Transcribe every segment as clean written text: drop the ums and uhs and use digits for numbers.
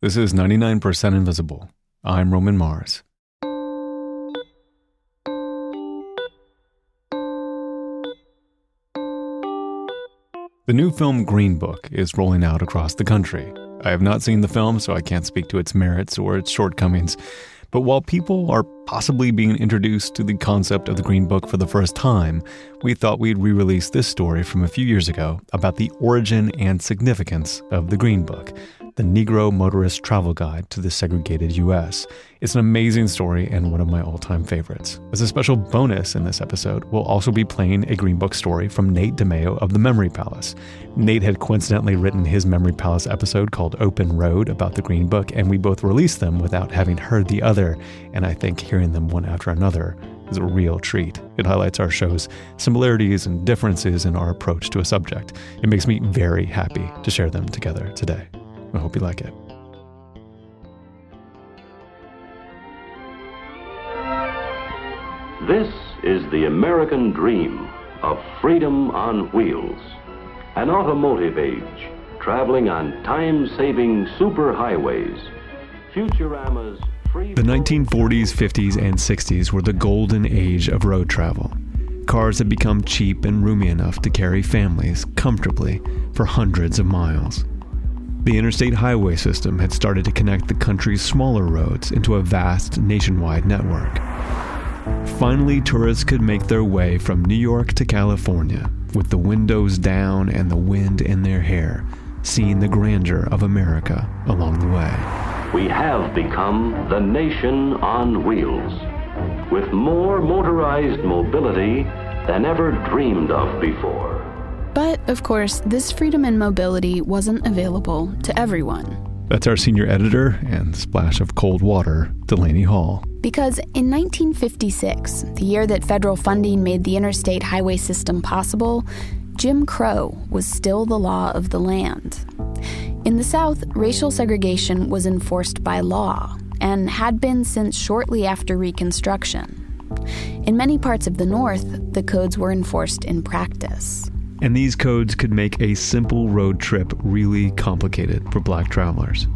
This is 99% Invisible. I'm Roman Mars. The new film Green Book is rolling out across the country. I have not seen the film, so I can't speak to its merits or its shortcomings. But while people are possibly being introduced to the concept of the Green Book for the first time, we thought we'd re-release this story from a few years ago about the origin and significance of the Green Book, the Negro Motorists Travel Guide to the Segregated U.S. It's an amazing story and one of my all-time favorites. As a special bonus in this episode, we'll also be playing a Green Book story from Nate DeMeo of the Memory Palace. Nate had coincidentally written his Memory Palace episode called Open Road about the Green Book, and we both released them without having heard the other, and I think hearing them one after another is a real treat. It highlights our show's similarities and differences in our approach to a subject. It makes me very happy to share them together today. I hope you like it. This is the American dream of freedom on wheels. An automotive age, traveling on time-saving superhighways. Futurama's free... The 1940s, 50s, and 60s were the golden age of road travel. Cars had become cheap and roomy enough to carry families comfortably for hundreds of miles. The interstate highway system had started to connect the country's smaller roads into a vast nationwide network. Finally, tourists could make their way from New York to California with the windows down and the wind in their hair, seeing the grandeur of America along the way. We have become the nation on wheels, with more motorized mobility than ever dreamed of before. But, of course, this freedom and mobility wasn't available to everyone. That's our senior editor and splash of cold water, Delaney Hall. Because in 1956, the year that federal funding made the interstate highway system possible, Jim Crow was still the law of the land. In the South, racial segregation was enforced by law and had been since shortly after Reconstruction. In many parts of the North, the codes were enforced in practice. And these codes could make a simple road trip really complicated for black travelers.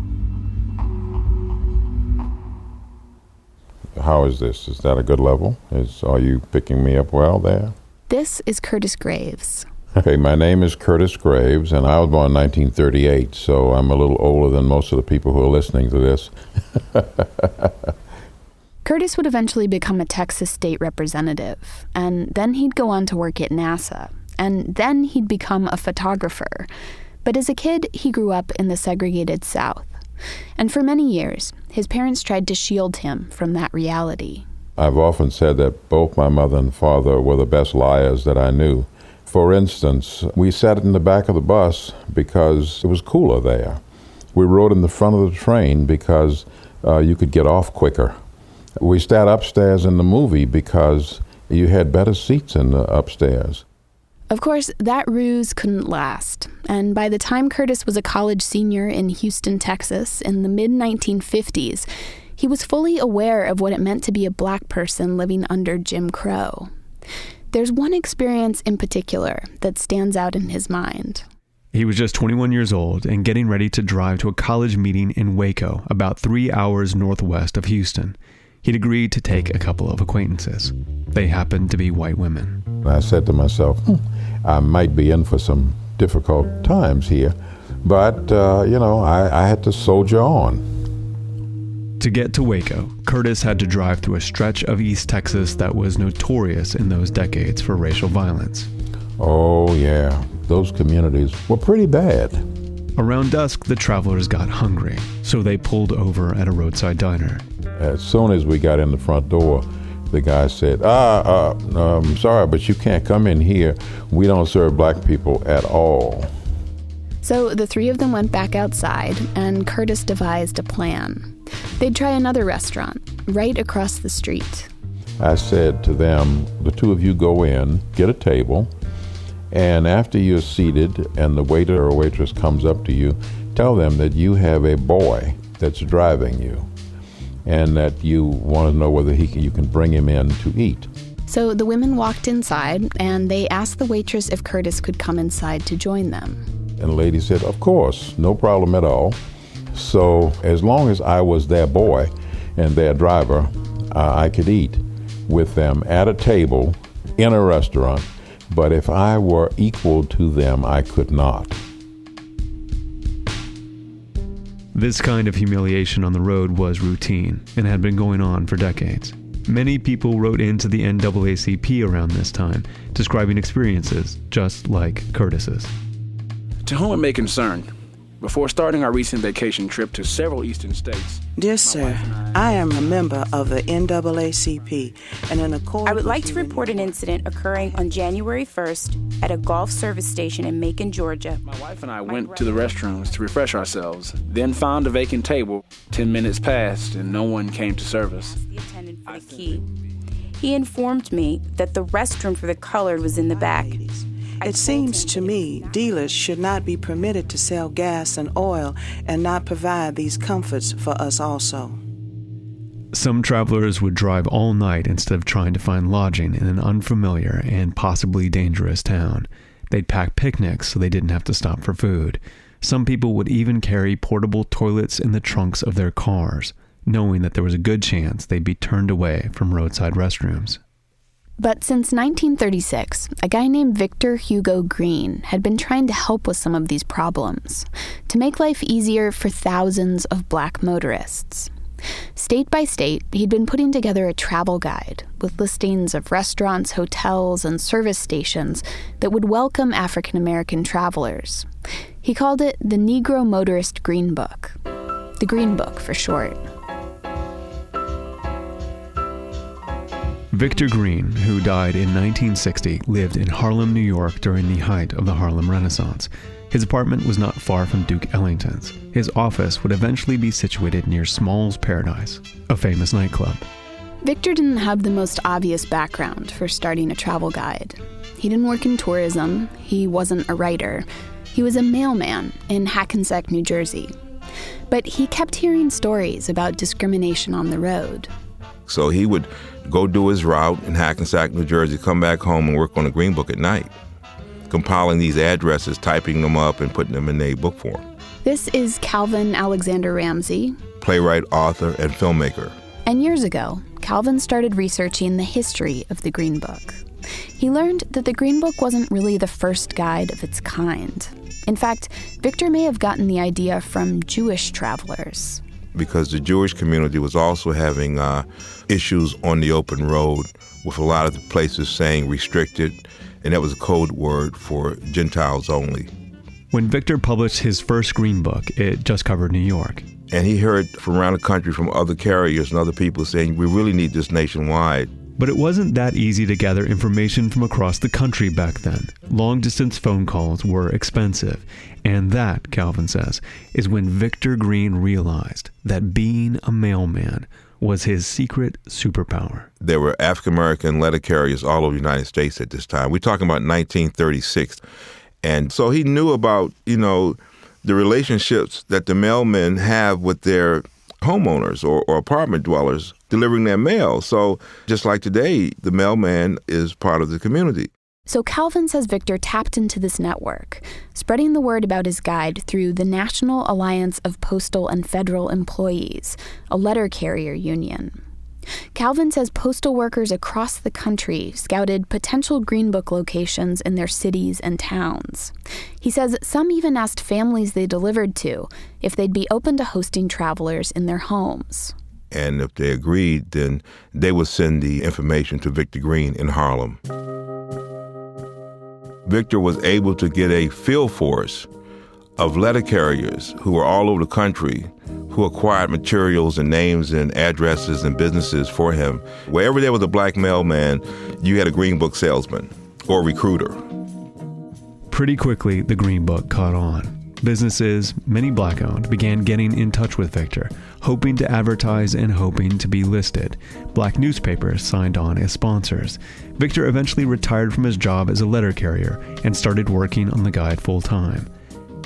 How is this? Is that a good level? Are you picking me up well there? This is Curtis Graves. Okay, my name is Curtis Graves, and I was born in 1938, so I'm a little older than most of the people who are listening to this. Curtis would eventually become a Texas state representative, and then he'd go on to work at NASA. And then he'd become a photographer. But as a kid, he grew up in the segregated South. And for many years, his parents tried to shield him from that reality. I've often said that both my mother and father were the best liars that I knew. For instance, we sat in the back of the bus because it was cooler there. We rode in the front of the train because you could get off quicker. We sat upstairs in the movie because you had better seats in the upstairs. Of course, that ruse couldn't last, and by the time Curtis was a college senior in Houston, Texas, in the mid-1950s, he was fully aware of what it meant to be a black person living under Jim Crow. There's one experience in particular that stands out in his mind. He was just 21 years old and getting ready to drive to a college meeting in Waco, about 3 hours northwest of Houston. He'd agreed to take a couple of acquaintances. They happened to be white women. I said to myself, I might be in for some difficult times here, but, I had to soldier on. To get to Waco, Curtis had to drive through a stretch of East Texas that was notorious in those decades for racial violence. Oh, yeah. Those communities were pretty bad. Around dusk, the travelers got hungry, so they pulled over at a roadside diner. As soon as we got in the front door, the guy said, sorry, but you can't come in here. We don't serve black people at all. So the three of them went back outside, and Curtis devised a plan. They'd try another restaurant right across the street. I said to them, the two of you go in, get a table, and after you're seated and the waiter or waitress comes up to you, tell them that you have a boy that's driving you and that you want to know whether you can bring him in to eat. So the women walked inside, and they asked the waitress if Curtis could come inside to join them. And the lady said, of course, no problem at all. So as long as I was their boy and their driver, I could eat with them at a table in a restaurant. But if I were equal to them, I could not. This kind of humiliation on the road was routine and had been going on for decades. Many people wrote into the NAACP around this time, describing experiences just like Curtis's. To whom it may concern, before starting our recent vacation trip to several eastern states... Dear sir, I am a member of the NAACP, and in accordance... I would like to report an incident occurring on January 1st at a golf service station in Macon, Georgia. My wife and I went to the restrooms to refresh ourselves, then found a vacant table. 10 minutes passed and no one came to service. The attendant for the key. He informed me that the restroom for the colored was in the back. It seems to me dealers should not be permitted to sell gas and oil and not provide these comforts for us also. Some travelers would drive all night instead of trying to find lodging in an unfamiliar and possibly dangerous town. They'd pack picnics so they didn't have to stop for food. Some people would even carry portable toilets in the trunks of their cars, knowing that there was a good chance they'd be turned away from roadside restrooms. But since 1936, a guy named Victor Hugo Green had been trying to help with some of these problems, to make life easier for thousands of black motorists. State by state, he'd been putting together a travel guide with listings of restaurants, hotels, and service stations that would welcome African American travelers. He called it the Negro Motorists Green Book. The Green Book for short. Victor Green, who died in 1960, lived in Harlem, New York during the height of the Harlem Renaissance. His apartment was not far from Duke Ellington's. His office would eventually be situated near Small's Paradise, a famous nightclub. Victor didn't have the most obvious background for starting a travel guide. He didn't work in tourism. He wasn't a writer. He was a mailman in Hackensack, New Jersey. But he kept hearing stories about discrimination on the road. So he would go do his route in Hackensack, New Jersey, come back home and work on the Green Book at night, compiling these addresses, typing them up, and putting them in a book form. This is Calvin Alexander Ramsey, playwright, author, and filmmaker. And years ago, Calvin started researching the history of the Green Book. He learned that the Green Book wasn't really the first guide of its kind. In fact, Victor may have gotten the idea from Jewish travelers. Because the Jewish community was also having issues on the open road, with a lot of the places saying restricted, and that was a code word for Gentiles only. When Victor published his first Green Book, it just covered New York. And he heard from around the country from other carriers and other people saying, we really need this nationwide. But it wasn't that easy to gather information from across the country back then. Long-distance phone calls were expensive. And that, Calvin says, is when Victor Green realized that being a mailman was his secret superpower. There were African-American letter carriers all over the United States at this time. We're talking about 1936. And so he knew about, the relationships that the mailmen have with their homeowners or apartment dwellers delivering their mail. So just like today, the mailman is part of the community. So Calvin says Victor tapped into this network, spreading the word about his guide through the National Alliance of Postal and Federal Employees, a letter carrier union. Calvin says postal workers across the country scouted potential Green Book locations in their cities and towns. He says some even asked families they delivered to if they'd be open to hosting travelers in their homes. And if they agreed, then they would send the information to Victor Green in Harlem. Victor was able to get a field force of letter carriers who were all over the country who acquired materials and names and addresses and businesses for him. Wherever there was a black mailman, you had a Green Book salesman or recruiter. Pretty quickly, the Green Book caught on. Businesses, many black-owned, began getting in touch with Victor, hoping to advertise and hoping to be listed. Black newspapers signed on as sponsors. Victor eventually retired from his job as a letter carrier and started working on the guide full-time.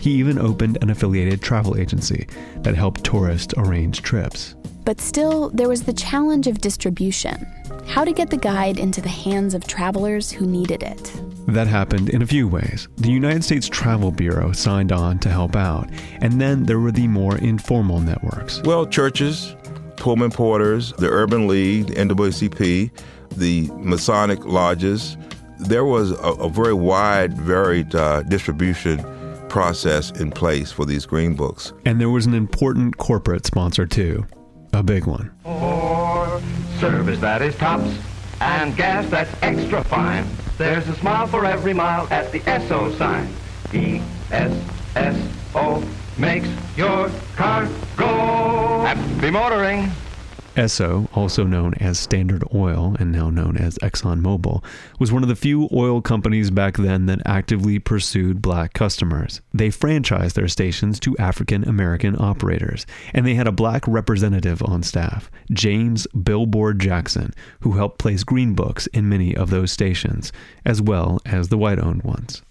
He even opened an affiliated travel agency that helped tourists arrange trips. But still, there was the challenge of distribution. How to get the guide into the hands of travelers who needed it. That happened in a few ways. The United States Travel Bureau signed on to help out, and then there were the more informal networks. Well, churches, Pullman Porters, the Urban League, the NAACP, the Masonic lodges. There was a very wide, varied distribution process in place for these green books. And there was an important corporate sponsor too, a big one. For service that is tops and gas that's extra fine, there's a smile for every mile at the SO sign. ESSO makes your car go. Happy motoring. Esso, also known as Standard Oil and now known as ExxonMobil, was one of the few oil companies back then that actively pursued black customers. They franchised their stations to African American operators, and they had a black representative on staff, James Billboard Jackson, who helped place green books in many of those stations, as well as the white-owned ones.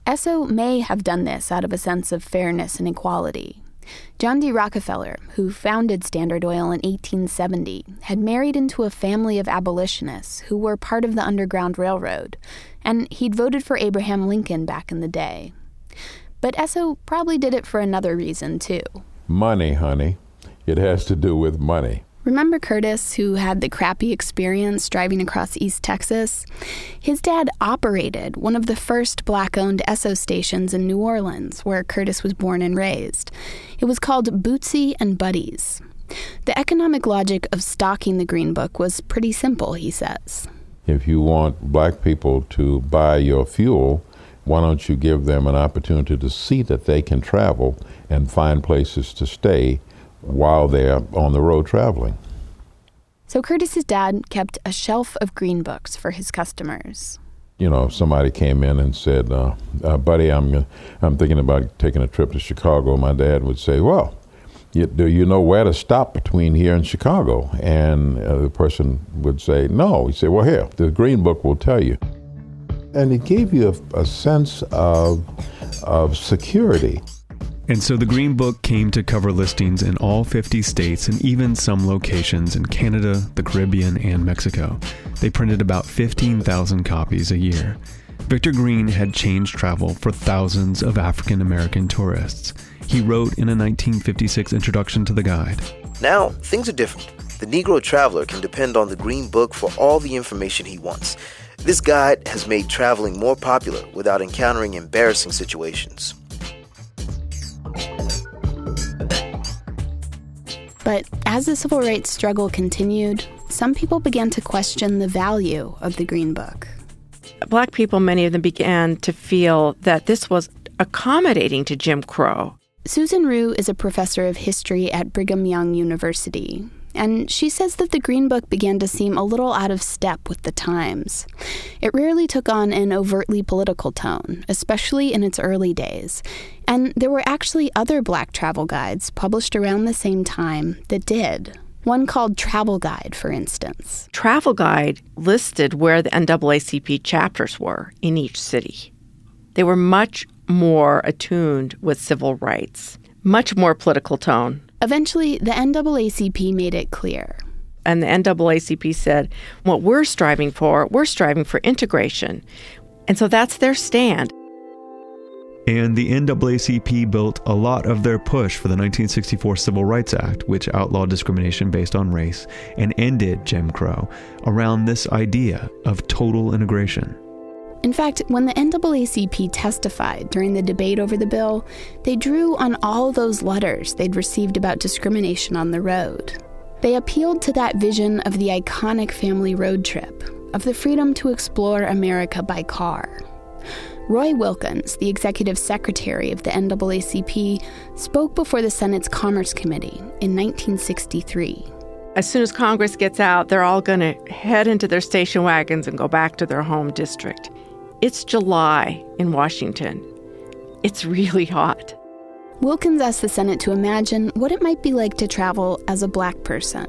Esso may have done this out of a sense of fairness and equality. John D. Rockefeller, who founded Standard Oil in 1870, had married into a family of abolitionists who were part of the Underground Railroad, and he'd voted for Abraham Lincoln back in the day. But Esso probably did it for another reason, too. Money, honey. It has to do with money. Remember Curtis, who had the crappy experience driving across East Texas? His dad operated one of the first black-owned Esso stations in New Orleans, where Curtis was born and raised. It was called Bootsy and Buddies. The economic logic of stocking the Green Book was pretty simple, he says. If you want black people to buy your fuel, why don't you give them an opportunity to see that they can travel and find places to stay while they're on the road traveling. So Curtis's dad kept a shelf of green books for his customers. You know, if somebody came in and said, buddy, I'm thinking about taking a trip to Chicago, my dad would say, well, do you know where to stop between here and Chicago? And the person would say, no. He'd say, well, here, the green book will tell you. And it gave you a sense of security. And so the Green Book came to cover listings in all 50 states and even some locations in Canada, the Caribbean, and Mexico. They printed about 15,000 copies a year. Victor Green had changed travel for thousands of African American tourists. He wrote in a 1956 introduction to the guide. Now, things are different. The Negro traveler can depend on the Green Book for all the information he wants. This guide has made traveling more popular without encountering embarrassing situations. But as the civil rights struggle continued, some people began to question the value of the Green Book. Black people, many of them began to feel that this was accommodating to Jim Crow. Susan Rue is a professor of history at Brigham Young University, and she says that the Green Book began to seem a little out of step with the times. It rarely took on an overtly political tone, especially in its early days. And there were actually other black travel guides published around the same time that did. One called Travel Guide, for instance. Travel Guide listed where the NAACP chapters were in each city. They were much more attuned with civil rights, much more political tone. Eventually, the NAACP made it clear. And the NAACP said, what we're striving for integration. And so that's their stand. And the NAACP built a lot of their push for the 1964 Civil Rights Act, which outlawed discrimination based on race and ended Jim Crow, around this idea of total integration. In fact, when the NAACP testified during the debate over the bill, they drew on all those letters they'd received about discrimination on the road. They appealed to that vision of the iconic family road trip, of the freedom to explore America by car. Roy Wilkins, the executive secretary of the NAACP, spoke before the Senate's Commerce Committee in 1963. As soon as Congress gets out, they're all going to head into their station wagons and go back to their home district. It's July in Washington. It's really hot. Wilkins asked the Senate to imagine what it might be like to travel as a black person.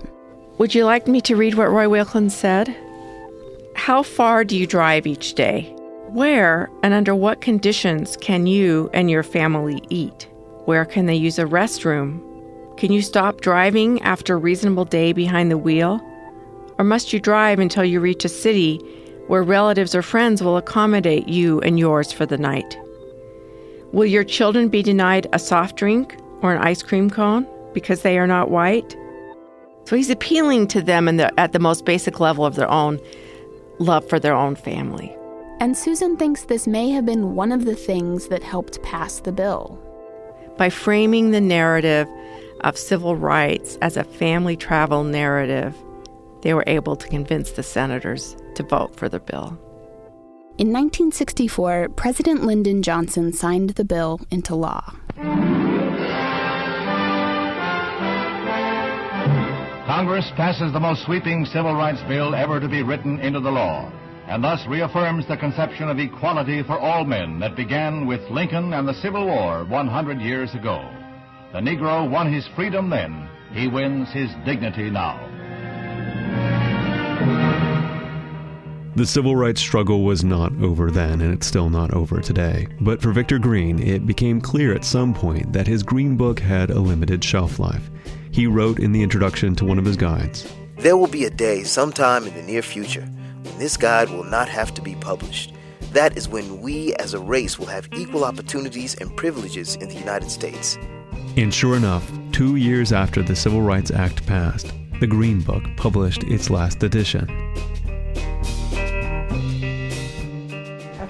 Would you like me to read what Roy Wilkins said? How far do you drive each day? Where and under what conditions can you and your family eat? Where can they use a restroom? Can you stop driving after a reasonable day behind the wheel? Or must you drive until you reach a city where relatives or friends will accommodate you and yours for the night? Will your children be denied a soft drink or an ice cream cone because they are not white? So he's appealing to them at the most basic level of their own love for their own family. And Susan thinks this may have been one of the things that helped pass the bill. By framing the narrative of civil rights as a family travel narrative, they were able to convince the senators to vote for the bill. In 1964, President Lyndon Johnson signed the bill into law. Congress passes the most sweeping civil rights bill ever to be written into the law, and thus reaffirms the conception of equality for all men that began with Lincoln and the Civil War 100 years ago. The Negro won his freedom then. He wins his dignity now. The civil rights struggle was not over then, and it's still not over today. But for Victor Green, it became clear at some point that his Green Book had a limited shelf life. He wrote in the introduction to one of his guides, "There will be a day sometime in the near future when this guide will not have to be published. That is when we as a race will have equal opportunities and privileges in the United States." And sure enough, 2 years after the Civil Rights Act passed, the Green Book published its last edition.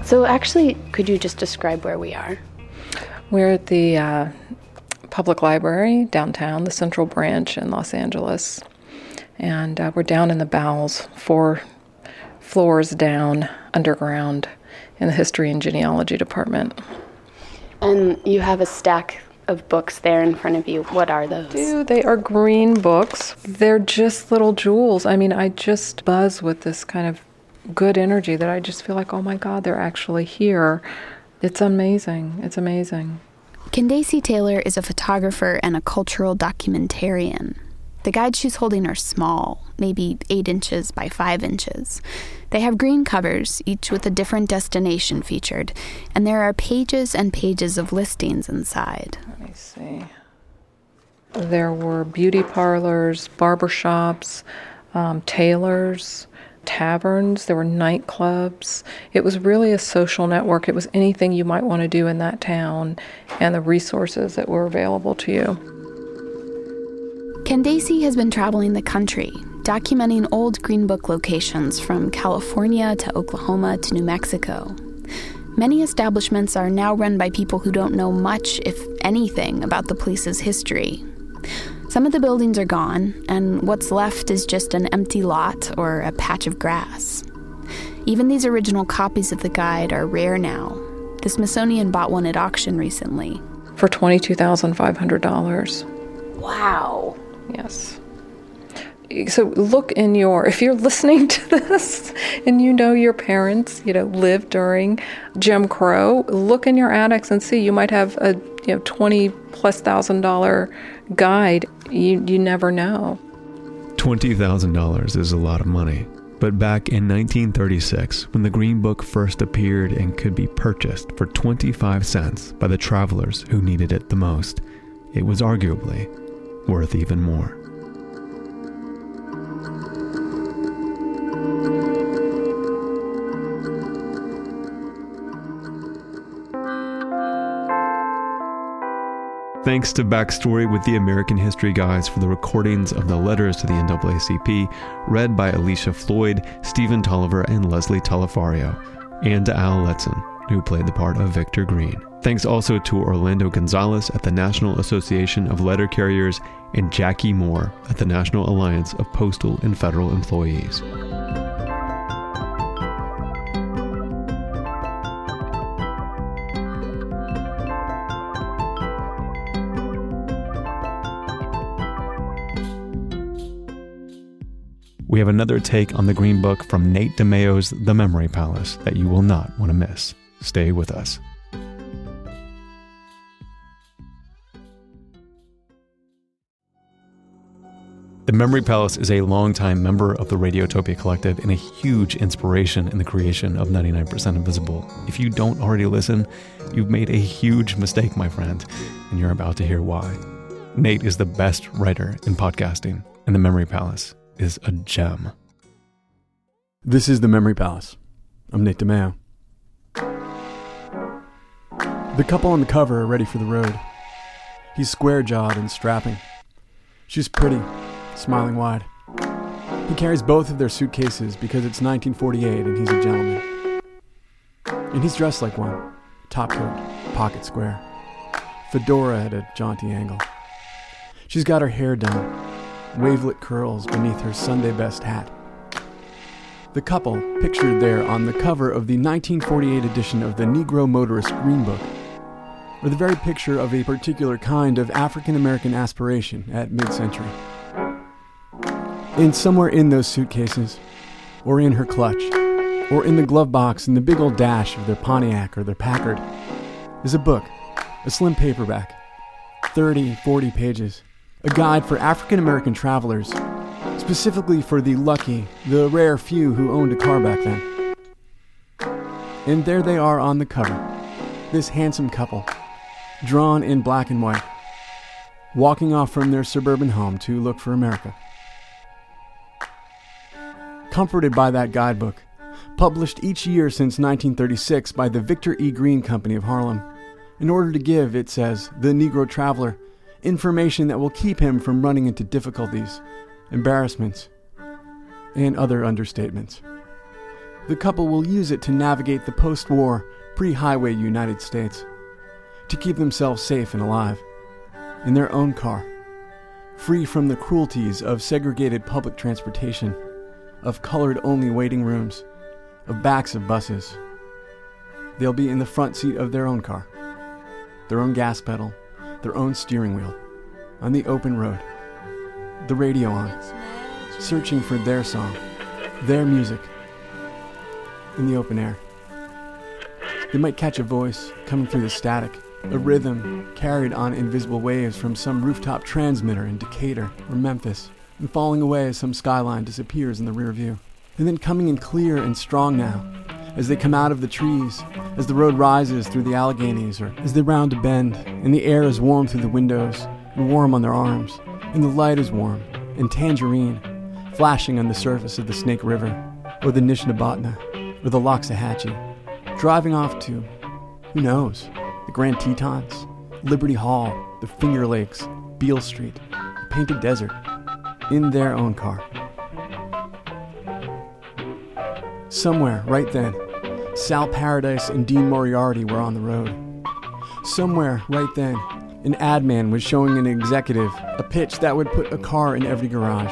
So actually, could you just describe where we are? We're at the public library downtown, the Central Branch in Los Angeles. And we're down in the bowels, 4 floors down, underground, in the History and Genealogy Department. And you have a stack of books there in front of you. What are those? They are green books. They're just little jewels. I mean, I just buzz with this kind of good energy that I just feel like, oh my God, they're actually here. It's amazing. It's amazing. Candace Taylor is a photographer and a cultural documentarian. The guides she's holding are small, maybe 8 inches by 5 inches. They have green covers, each with a different destination featured, and there are pages and pages of listings inside. Let me see. There were beauty parlors, barbershops, tailors, taverns, there were nightclubs. It was really a social network. It was anything you might want to do in that town and the resources that were available to you. Candace has been traveling the country, documenting old Green Book locations from California to Oklahoma to New Mexico. Many establishments are now run by people who don't know much, if anything, about the place's history. Some of the buildings are gone, and what's left is just an empty lot or a patch of grass. Even these original copies of the guide are rare now. The Smithsonian bought one at auction recently. For $22,500. Wow. Yes. So look if you're listening to this and you know your parents, lived during Jim Crow, look in your attics and see. You might have a $20,000+ guide. You never know. $20,000 is a lot of money. But back in 1936, when the Green Book first appeared and could be purchased for 25 cents by the travelers who needed it the most, it was arguably worth even more. Thanks to Backstory with the American History Guys for the recordings of the letters to the NAACP, read by Alicia Floyd, Stephen Tolliver, and Leslie Talafario, and to Al Letson, who played the part of Victor Green. Thanks also to Orlando Gonzalez at the National Association of Letter Carriers and Jackie Moore at the National Alliance of Postal and Federal Employees. We have another take on the Green Book from Nate DeMayo's The Memory Palace that you will not want to miss. Stay with us. The Memory Palace is a longtime member of the Radiotopia Collective and a huge inspiration in the creation of 99% Invisible. If you don't already listen, you've made a huge mistake, my friend, and you're about to hear why. Nate is the best writer in podcasting, and The Memory Palace is a gem. This is The Memory Palace, I'm Nate DeMeo. The couple on the cover are ready for the road. He's square-jawed and strapping. She's pretty, smiling wide. He carries both of their suitcases because it's 1948 and he's a gentleman. And he's dressed like one. Top coat, pocket square. Fedora at a jaunty angle. She's got her hair done, wavelet curls beneath her Sunday best hat. The couple, pictured there on the cover of the 1948 edition of the Negro Motorists Green Book, are the very picture of a particular kind of African-American aspiration at mid-century. And somewhere in those suitcases, or in her clutch, or in the glove box in the big old dash of their Pontiac or their Packard, is a book, a slim paperback, 30, 40 pages, a guide for African-American travelers, specifically for the lucky, the rare few who owned a car back then. And there they are on the cover, this handsome couple, drawn in black and white, walking off from their suburban home to look for America. Comforted by that guidebook, published each year since 1936 by the Victor E. Green Company of Harlem, in order to give, it says, the Negro traveler information that will keep him from running into difficulties, embarrassments, and other understatements. The couple will use it to navigate the post-war, pre-highway United States, to keep themselves safe and alive, in their own car, free from the cruelties of segregated public transportation, of colored-only waiting rooms, of backs of buses. They'll be in the front seat of their own car, their own gas pedal, their own steering wheel, on the open road, the radio on, searching for their song, their music, in the open air. They might catch a voice coming through the static, a rhythm carried on invisible waves from some rooftop transmitter in Decatur or Memphis, and falling away as some skyline disappears in the rear view. And then coming in clear and strong now, as they come out of the trees, as the road rises through the Alleghenies, or as they round a bend, and the air is warm through the windows, and warm on their arms, and the light is warm, and tangerine, flashing on the surface of the Snake River, or the Nishnabotna, or the Loxahatchee, driving off to, who knows, the Grand Tetons, Liberty Hall, the Finger Lakes, Beale Street, the Painted Desert, in their own car. Somewhere, right then, Sal Paradise and Dean Moriarty were on the road. Somewhere, right then, an ad man was showing an executive a pitch that would put a car in every garage.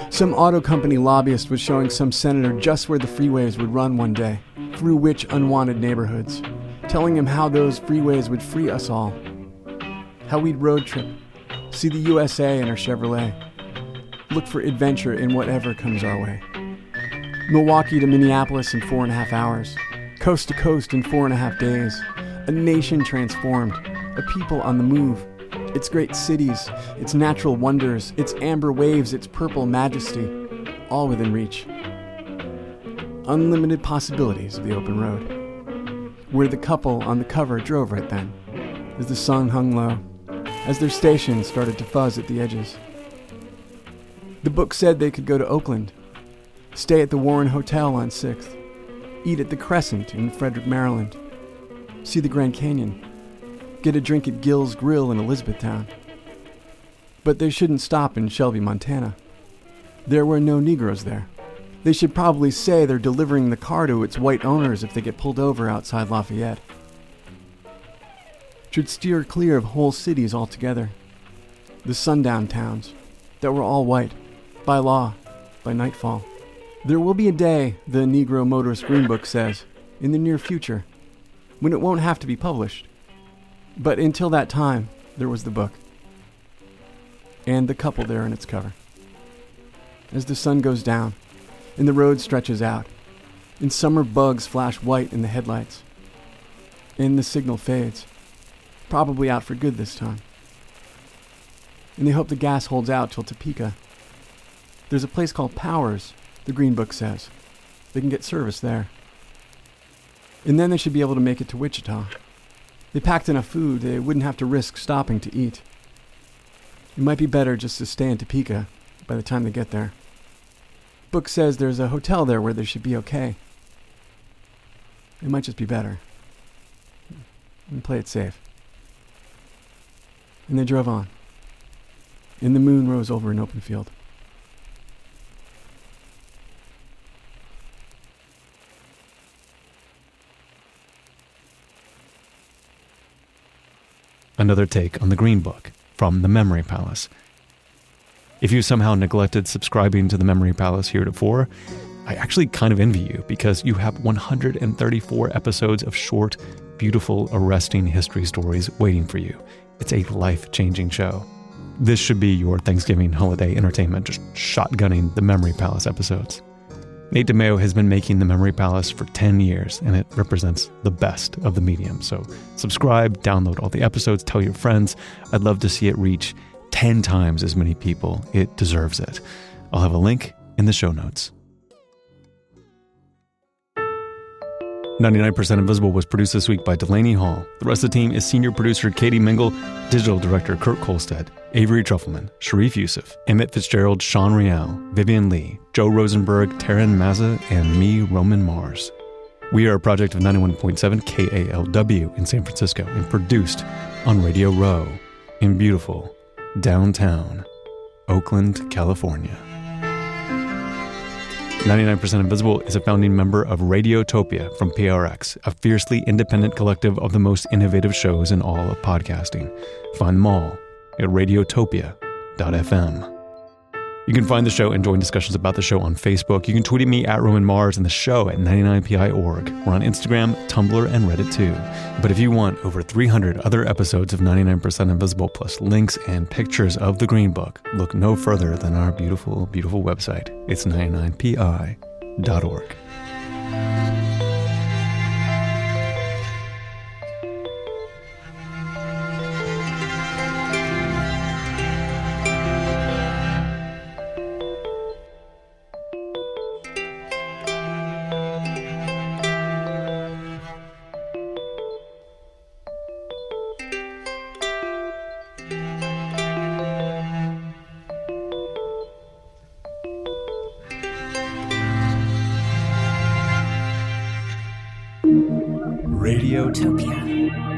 Some auto company lobbyist was showing some senator just where the freeways would run one day, through which unwanted neighborhoods, telling him how those freeways would free us all. How we'd road trip, see the USA in our Chevrolet, look for adventure in whatever comes our way. Milwaukee to Minneapolis in 4.5 hours, coast to coast in 4.5 days, a nation transformed, a people on the move, its great cities, its natural wonders, its amber waves, its purple majesty, all within reach. Unlimited possibilities of the open road, where the couple on the cover drove right then, as the sun hung low, as their station started to fuzz at the edges. The book said they could go to Oakland, stay at the Warren Hotel on 6th, eat at the Crescent in Frederick, Maryland, see the Grand Canyon, get a drink at Gill's Grill in Elizabethtown. But they shouldn't stop in Shelby, Montana. There were no Negroes there. They should probably say they're delivering the car to its white owners if they get pulled over outside Lafayette. Should steer clear of whole cities altogether. The sundown towns that were all white, by law, by nightfall. There will be a day, the Negro Motorists Green Book says, in the near future, when it won't have to be published. But until that time, there was the book. And the couple there in its cover. As the sun goes down, and the road stretches out, and summer bugs flash white in the headlights, and the signal fades, probably out for good this time. And they hope the gas holds out till Topeka. There's a place called Powers, the Green Book says. They can get service there. And then they should be able to make it to Wichita. They packed enough food they wouldn't have to risk stopping to eat. It might be better just to stay in Topeka by the time they get there. Book says there's a hotel there where they should be okay. It might just be better. And play it safe. And they drove on. And the moon rose over an open field. Another take on the Green Book from the Memory Palace. If you somehow neglected subscribing to the Memory Palace heretofore, I actually kind of envy you because you have 134 episodes of short, beautiful, arresting history stories waiting for you. It's a life-changing show. This should be your Thanksgiving holiday entertainment, just shotgunning the Memory Palace episodes. Nate DeMeo has been making the Memory Palace for 10 years, and it represents the best of the medium. So subscribe, download all the episodes, tell your friends. I'd love to see it reach 10 times as many people. It deserves it. I'll have a link in the show notes. 99% Invisible was produced this week by Delaney Hall. The rest of the team is senior producer Katie Mingle, digital director Kurt Kolstad, Avery Trufelman, Sharif Youssef, Emmett Fitzgerald, Sean Rial, Vivian Lee, Joe Rosenberg, Taryn Mazza, and me, Roman Mars. We are a project of 91.7 KALW in San Francisco and produced on Radio Row in beautiful downtown Oakland, California. 99% Invisible is a founding member of Radiotopia from PRX, a fiercely independent collective of the most innovative shows in all of podcasting. Find them all at radiotopia.fm. You can find the show and join discussions about the show on Facebook. You can tweet at me at Roman Mars and the show at 99pi.org. We're on Instagram, Tumblr, and Reddit too. But if you want over 300 other episodes of 99% Invisible plus links and pictures of the Green Book, look no further than our beautiful, beautiful website. It's 99pi.org. Radiotopia.